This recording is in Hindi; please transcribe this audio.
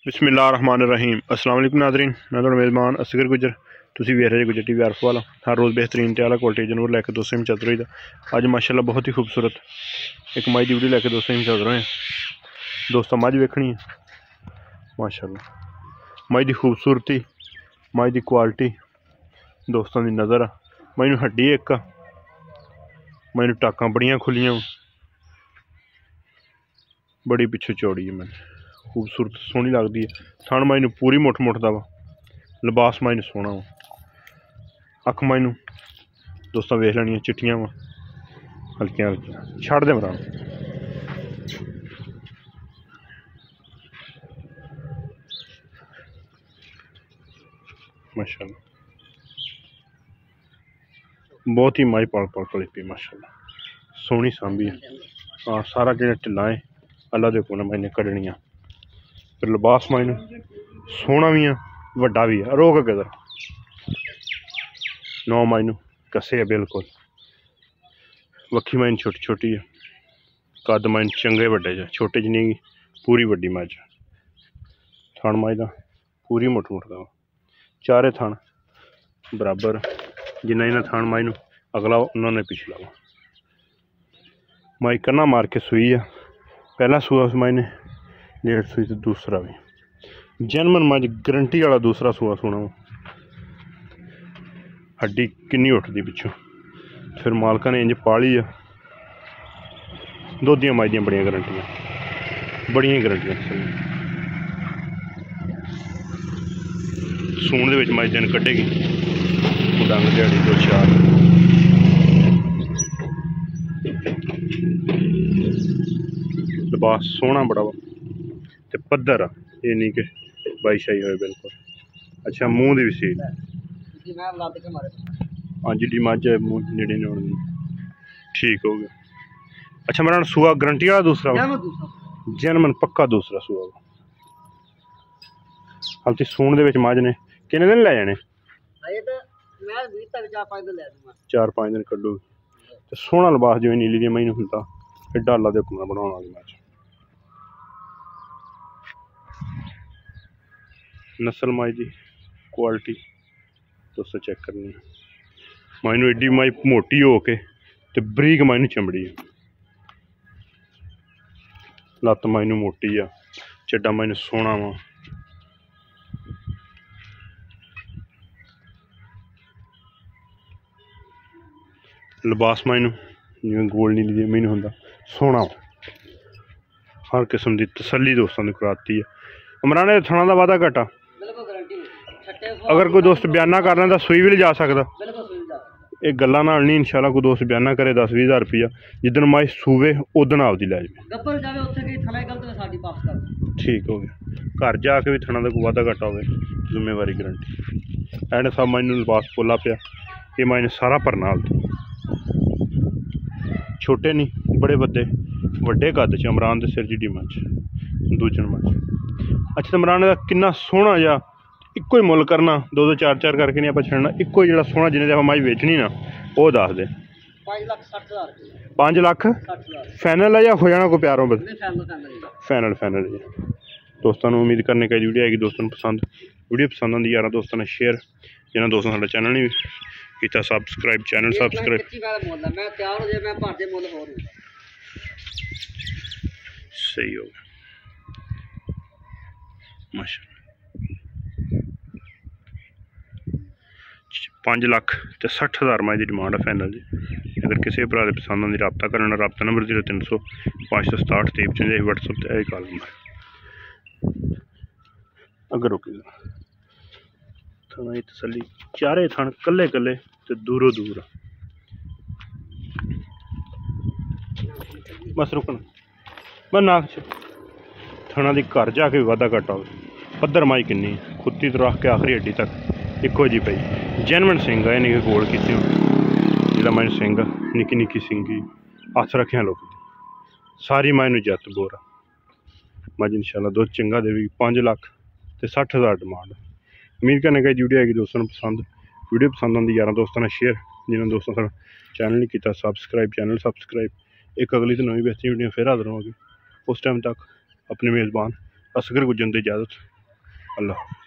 बिस्मिल्लाहिर्रहमानिर्रहीम। अस्सलाम वालेकुम नाज़रीन, मैं तो मेज़बान असगर गुजर। तुसी वेख रहे गुजर टीवी आरफ वाला। हर रोज़ बेहतरीन त्याला क्वालिटी जानवर लैके दोस्तों में चल रही था। अज माशाल्लाह बहुत ही खूबसूरत एक मई की वीडियो लैके दोस्तों में चल रहे हैं। दोस्तों मझ वेखनी है माशाल्लाह, मझ की खूबसूरती, मझ की क्वालिटी दोस्तों की नज़र आ। मैनू हड्डी एक आ, मैनू टाकां बड़ियां खुलियां, बड़ी पिछू चौड़ी है, मैंने खूबसूरत सोहनी लगती है। थन मैनू पूरी मुठ मुठ दा वा, लिबास मैनू सोहना वा। अख मैनू दोस्तों वेख लैनियां चिट्टियां वा, हल्कियां हल्कियां। छड़ दे मरान माशाल्लाह, बहुत ही माई पाल पाल पली पी माशाल्लाह, सोहनी सांभी है। हाँ, सारा जो ढिल्ला है अल्लाह दे हुक्म नाल मैंने कड्ढनियां। फिर लिबास मैनू सोहना भी है, वड्डा भी है। रोक अगर नौ मैनू कसे है बिल्कुल। वक्खी मैन छोटी छोटी है, कद मैन चंगे वड्डे च, छोटे च नहीं, पूरी वड्डी मझ। थन मझ दा पूरी मुठ मुठ दा, चारे थन बराबर, जिन्ना जिन्ना थन मझ नू अगला उन्होंने पिछला वा। मई कन्ना मार के सूई है, पहला सूआ उस मई ने लेट सूई तो दूसरा भी जनमन मझ गारंटी वाला दूसरा सूआ सूना वा। हड्डी किन्नी उठती पिछों, फिर मालका ने इंज पाली है। दोधियां मझ दियां बड़ियां गारंटियां, बड़ियां गारंटियां। सूण दे विच मझ दिन कड्ढेगी, डंग दिहाड़ी 2-4। लिबास सोहना बड़ा वा ते पद्धर आ, ये नहीं कि बाई शाई होए बिल्कुल। अच्छा, मूँह दी भी सील हाँ जी, मझ है मूँह नेड़े नहीं ठीक हो गया। अच्छा, मेरा सूआ गारंटी वाला दूसरा जनमन पक्का दूसरा सूआ वा। हल्की सूण दे विच मझ ने किन्ने दिन लै जाने? 4-5 दिन कड्डो। तो सोहना लिबास जिवें नीली दी मई नूं हुंदा, एड्डा अल्लाह दे हुक्म नाल बनाउण वाली मझ। नस्ल मझ की क्वालिटी दोस्तों चेक करनी है। मझ नूं एड्डी मझ मोटी हो के ते बरीक मझ नूं चमड़ी है। लत्त मझ नूं मोटी आ, चड्डा मझ नूं सोहना वा। लिबास मझ नूं जिवें गोल नीली दी मई नूं हुंदा सोहना वा। हर किस्म की तसल्ली दोस्तों की कराती है। उमराने थणा का वाधा घटा, अगर कोई दोस्त बयाना कर लें तो सूई भी ले जा सकता। एक गल्लां नाल नहीं, इंशाल्लाह कोई दोस्त बयाना करे 10-20 हज़ार रुपया, जिदन माई सूवे उदन आपदी लै जाए। ठीक हो गया। घर जाके भी थणा का कोई वाधा घटा हो, जिम्मेवारी गारंटी। एंड सब माई नूं लिबास पोला पिया, ये माई ने सारा भरना हालत। छोटे नहीं बड़े वड्डे कद च इमरान के सिर जिड्डी मझ, दूजन मझ। अच्छा, तो इमरान का किन्ना सोहना जा इक्को ही मुल करना, 2-2 4-4 करके नहीं आप छड़ना, इक्को ही जो सोहना जिन्हें आप मझ बेचनी ना वो दस दे। 5 लाख फैनल है या हो जाना कोई प्यारों बस? फैनल है। दोस्तों उम्मीद करने का वीडियो आएगी दोस्तों पसंद। वीडियो पसंद आती यार दोस्तों ने शेयर, जिन्होंने दोस्तों साडा चैनल नहीं किया सबसक्राइब, चैनल सबसक्राइब। सही हो गया माशाल्लाह। 5,60,000 मई की डिमांड है फैनल जी। अगर किसी भरा पसंद आती रबता करना, रबता नंबर 0300 567 2355 व्हाट्सएप पर कॉल नंबर। अगर रोकी थना तसली, चारे थन कल्ले कल्ले तो दूरों दूर बस रुकना बस नाक थना की घर जाके भी वाधा घटा हो। पद्धर माई किन्नी खुत्ती तो रख के आखिरी हड्डी तक इक्को जी पई। जनमन सिंह है, नहीं गोल की जिला मैं सिंह निकी निकी सिंगी हथ रखे लोग, सारी मैं जत बोरा मझ इंशाल्लाह दुध चंगा देवी। 5,60,000 डिमांड। उम्मीद करने का वीडियो आएगी दोस्तों पसंद। वीडियो पसंद आती यार दोस्तों ने शेयर, जिन्होंने दोस्तों का चैनल नहीं किया सबसक्राइब, चैनल सबसक्राइब। एक अगली तो नवी बेहतरीन वीडियो फिर हाजिर होगी। उस टाइम तक अपने मेज़बान असगर गुजर की इजाज़त। अल्लाह।